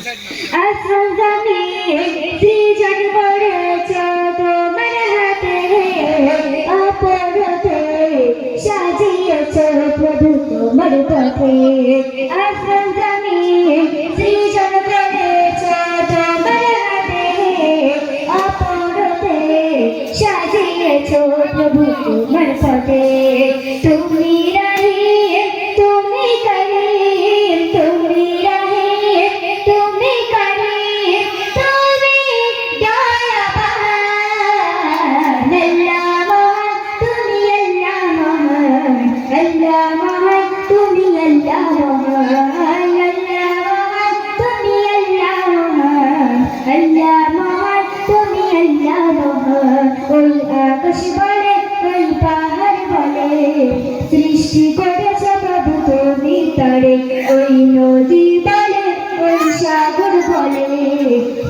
আসমান জমিন সৃজন করেছ তোমার হাতে, অপরতে সাজিয়েছ প্রভু তোমার পথে। আসমান জমিন সৃজন করেছ তোমার হাতে, অপরতে সাজিয়েছ প্রভু তোমার পথে। তুমি রহিম তুমি করিম, তুমি রহিম তুমি করিম, তুমি দয়াবান। আল্লাহ মহান তুমি আল্লাহ মহান, আল্লাহ মহান তুমি আল্লাহ মহান, আল্লাহ মহান তুমি আল্লাহ মহান, আল্লাহ মহান তুমি আল্লাহ মহান। ওই আকাশ বলে ওই পাহাড় বলে সৃষ্টি করেছ প্রভু তুমি তারে, ওই নদী বলে ওই সাগর বলে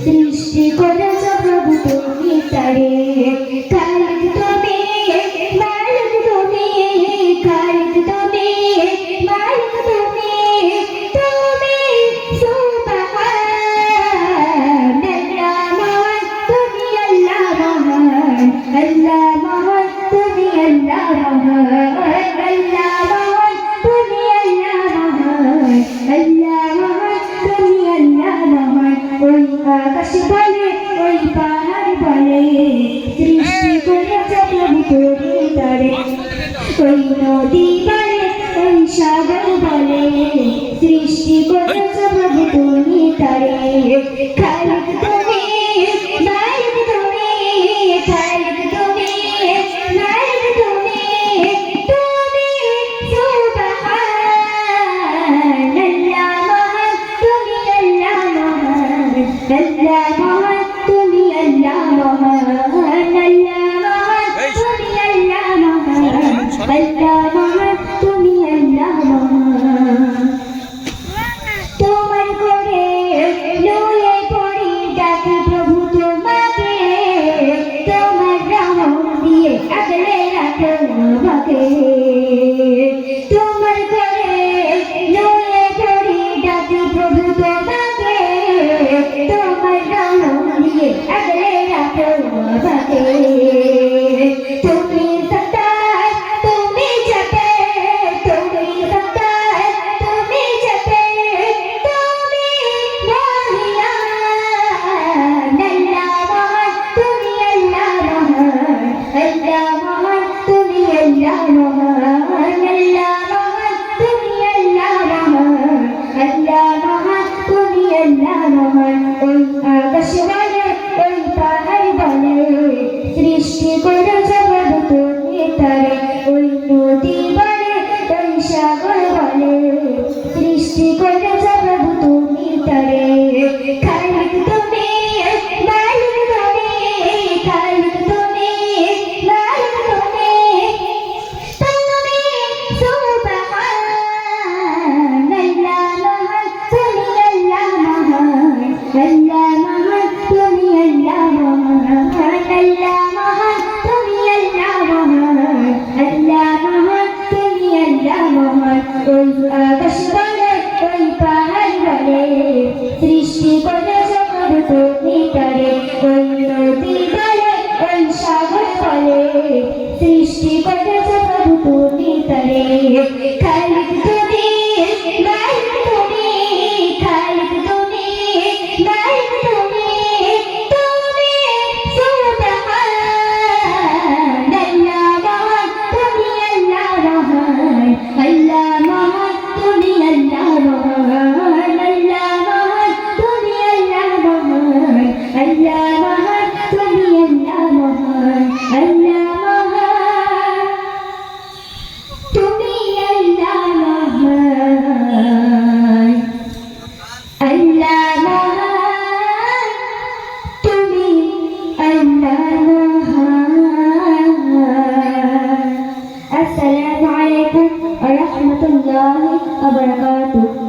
সৃষ্টি করেছ প্রভু তুমি তারে। খালিক তুমি মালিক তুমি, খালিক তুমি মালিক তুমি, তুমি সুবহান। আল্লাহ মহান তুমি আল্লাহ মহান, আল্লাহ মহান তুমি আল্লাহ মহান, আল্লাহ মহান তুমি আল্লাহ মহান, আল্লাহ মহান তুমি আল্লাহ মহান। ওই আকাশ বলে ওই পাহাড় বলে সৃষ্টি করেছ প্রভু তুমি তারে, ওই নদী বলে ওই সাগর বলে সৃষ্টি করেছ প্রভু তুমি তারে। খালিক তুমি মালিক তুমি, খালিক তুমি মালিক তুমি, তুমি সুবহান। আল্লাহ মহান তুমি আল্লাহ মহান, আল্লাহ মহান তুমি আল্লাহ মহান, আল্লাহ মহান তুমি আল্লাহ মহান, আল্লাহ মহান তুমি আল্লাহ মহান। তোমার করে লয়ে পড়ি ডাকি প্রভু তোমাকে, তোমার রহম দিয়ে আগলে রাখো আমাকে। তোমার করে লয়ে পড়ি ডাকি প্রভু তোমাকে, তোমার রহম দিয়ে আগলে রাখো আমাকে। তুমি সত্তার তুমি জপে, তুমি সত্তার তুমি জপে, তুমি মহিয়ান। আল্লাহ মহান তুমি আল্লাহ মহান, আল্লাহ মহান তুমি আল্লাহ মহান, আল্লাহ মহান তুমি আল্লাহ মহান, আল্লাহ মহান তুমি আল্লাহ মহান। ওই আকাশ বলে ওই পাহাড় বলে সৃষ্টি করেছ প্রভু তুমি তারে, ওই নদী বলে ওই সাগর বলে সৃষ্টি করেছ প্রভু তুমি তারে। খালিক তুমি মালিক তুমি, খালিক তুমি মালিক তুমি, তুমি সুবহান। আল্লাহ মহান তুমি আল্লাহ মহান, আল্লাহ মহান তুমি আল্লাহ মহান, আল্লাহ মহান তুমি আল্লাহ মহান, আল্লাহ মহান তুমি আল্লাহ মহান। ওই আকাশ বলে ওই পাহাড় বলে সৃষ্টি করেছ প্রভু তুমি তারে, ওই নদী বলে ওই সাগর বলে সৃষ্টি করেছ প্রভু তুমি তারে। খালিক তুমি মালিক তুমি, খালিক তুমি মালিক তুমি, তুমি সুবহান। আল্লাহ মহান তুমি আল্লাহ মহান, আল্লাহ মহান তুমি আল্লাহ মহান, আল্লাহ মহান তুমি আল্লাহ মহান, আল্লাহ মহান তুমি আল্লাহ মহান, আল্লাহ মহান তুমি আল্লাহ মহান, আল্লাহ মহান তুমি আল্লাহ মহান। আসসালামু আলাইকুম ওয়া রাহমাতুল্লাহি ওয়া বারাকাতুহু।